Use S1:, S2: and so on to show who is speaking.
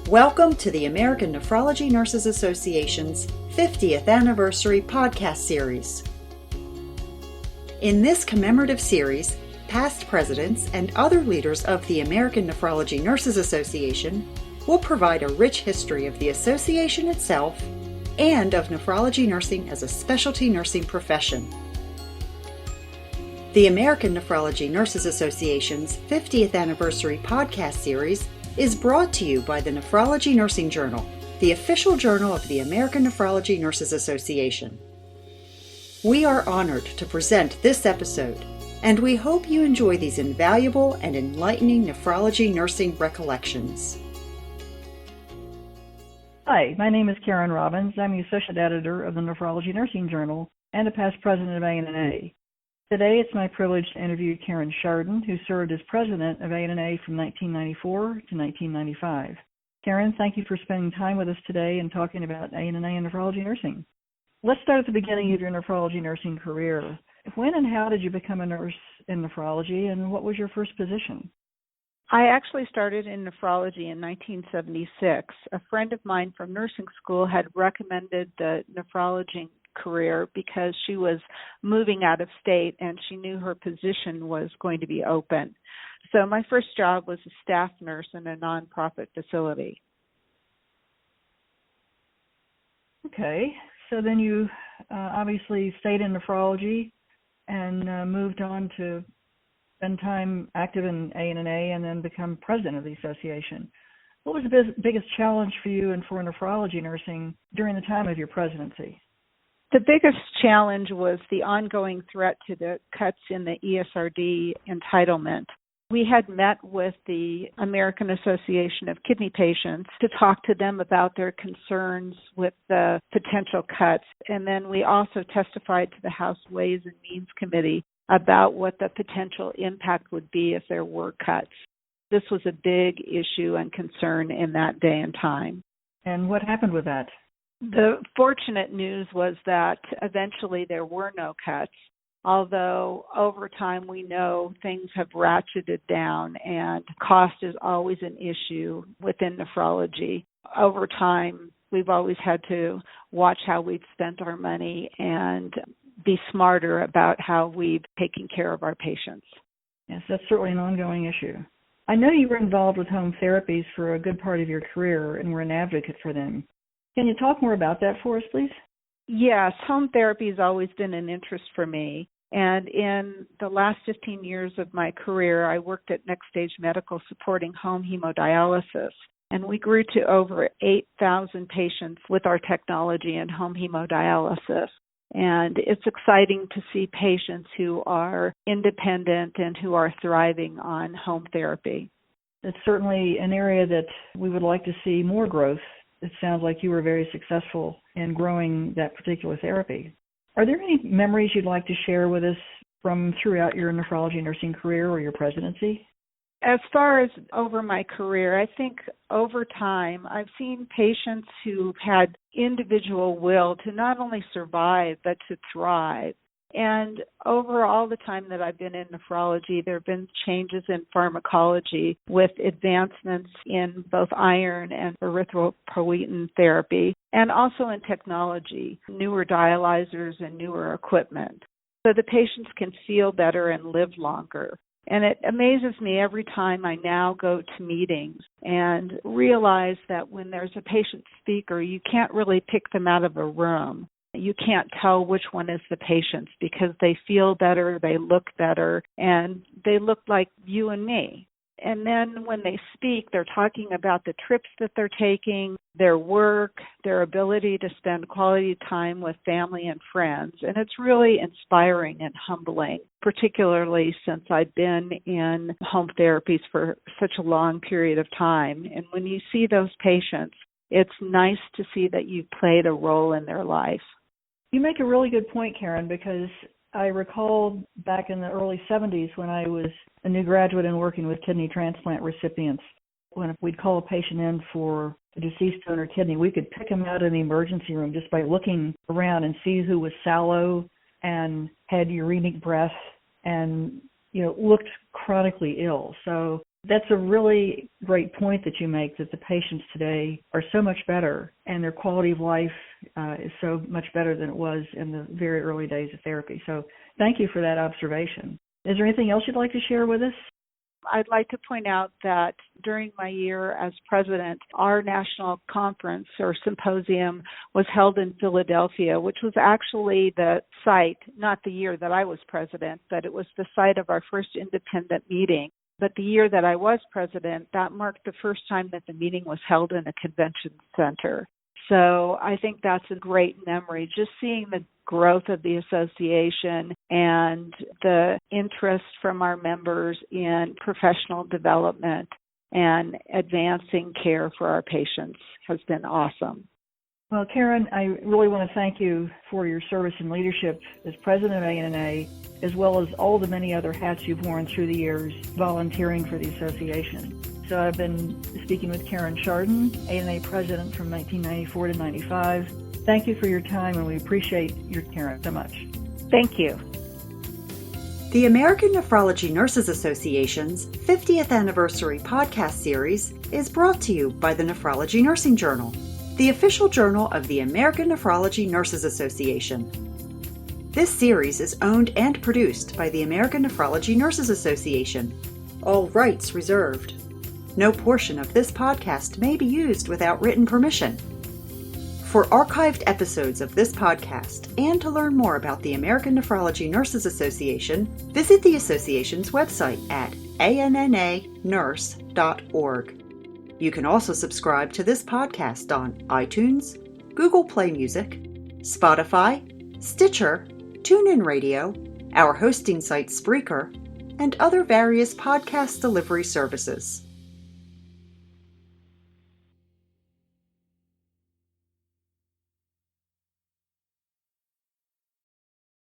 S1: Welcome to the American Nephrology Nurses Association's 50th Anniversary Podcast Series. In this commemorative series, past presidents and other leaders of the American Nephrology Nurses Association will provide a rich history of the association itself and of nephrology nursing as a specialty nursing profession. The American Nephrology Nurses Association's 50th Anniversary Podcast Series is brought to you by the Nephrology Nursing Journal, the official journal of the American Nephrology Nurses Association. We are honored to present this episode, and we hope you enjoy these invaluable and enlightening nephrology nursing recollections.
S2: Hi, my name is Karen Robbins. I'm the Associate Editor of the Nephrology Nursing Journal and a past president of ANA. Today, it's my privilege to interview Karen Schardin, who served as president of ANA from 1994 to 1995. Karen, thank you for spending time with us today and talking about ANA and nephrology nursing. Let's start at the beginning of your nephrology nursing career. When and how did you become a nurse in nephrology, and what was your first position?
S3: I actually started in nephrology in 1976. A friend of mine from nursing school had recommended the nephrology career because she was moving out of state and she knew her position was going to be open. So my first job was a staff nurse in a nonprofit facility. Okay, so then you obviously stayed in nephrology and moved on to spend time active in ANA and then become president of the association. What was the biggest challenge for you and for nephrology nursing during the time of your presidency? The biggest challenge was the ongoing threat to the cuts in the ESRD entitlement. We had met with the American Association of Kidney Patients to talk to them about their concerns with the potential cuts. And then we also testified to the House Ways and Means Committee about what the potential impact would be if there were cuts. This was a big issue and concern in that day and time.
S2: And what happened with that?
S3: The fortunate news was that eventually there were no cuts, although over time we know things have ratcheted down and cost is always an issue within nephrology. Over time, we've always had to watch how we've spent our money and be smarter about how we've taken care of our patients.
S2: Yes, that's certainly an ongoing issue. I know you were involved with home therapies for a good part of your career and were an advocate for them. Can you talk more about that for us, please?
S3: Yes, home therapy has always been an interest for me. And in the last 15 years of my career, I worked at Next Stage Medical supporting home hemodialysis. And we grew to over 8,000 patients with our technology in home hemodialysis. And it's exciting to see patients who are independent and who are thriving on home therapy.
S2: It's certainly an area that we would like to see more growth. It sounds like you were very successful in growing that particular therapy. Are there any memories you'd like to share with us from throughout your nephrology nursing career or your presidency?
S3: As far as over my career, I think over time I've seen patients who've had individual will to not only survive but to thrive. And over all the time that I've been in nephrology, there have been changes in pharmacology with advancements in both iron and erythropoietin therapy, and also in technology, newer dialyzers and newer equipment. So the patients can feel better and live longer. And it amazes me every time I now go to meetings and realize that when there's a patient speaker, you can't really pick them out of a room. You can't tell which one is the patient's because they feel better, they look better, and they look like you and me. And then when they speak, they're talking about the trips that they're taking, their work, their ability to spend quality time with family and friends. And it's really inspiring and humbling, particularly since I've been in home therapies for such a long period of time. And when you see those patients, it's nice to see that you've played a role in their life.
S2: You make a really good point, Karen, because I recall back in the early 70s when I was a new graduate and working with kidney transplant recipients, when we'd call a patient in for a deceased donor kidney, we could pick them out in the emergency room just by looking around and see who was sallow and had uremic breath and, looked chronically ill. So That's a really great point that you make, that the patients today are so much better and their quality of life is so much better than it was in the very early days of therapy. So thank you for that observation. Is there anything else you'd like to share with us?
S3: I'd like to point out that during my year as president, our national conference or symposium was held in Philadelphia, which was actually the site, not the year that I was president, but it was the site of our first independent meeting. But the year that I was president, that marked the first time that the meeting was held in a convention center. So I think that's a great memory, just seeing the growth of the association and the interest from our members in professional development and advancing care for our patients has been awesome.
S2: Well, Karen, I really want to thank you for your service and leadership as president of ANA, as well as all the many other hats you've worn through the years volunteering for the association. So I've been speaking with Karen Schardin, ANA president from 1994 to 95. Thank you for your time, and we appreciate your Karen so much.
S3: Thank you.
S1: The American Nephrology Nurses Association's 50th anniversary podcast series is brought to you by the Nephrology Nursing Journal, the official journal of the American Nephrology Nurses Association. This series is owned and produced by the American Nephrology Nurses Association. All rights reserved. No portion of this podcast may be used without written permission. For archived episodes of this podcast and to learn more about the American Nephrology Nurses Association, visit the association's website at annanurse.org. You can also subscribe to this podcast on iTunes, Google Play Music, Spotify, Stitcher, TuneIn Radio, our hosting site Spreaker, and other various podcast delivery services.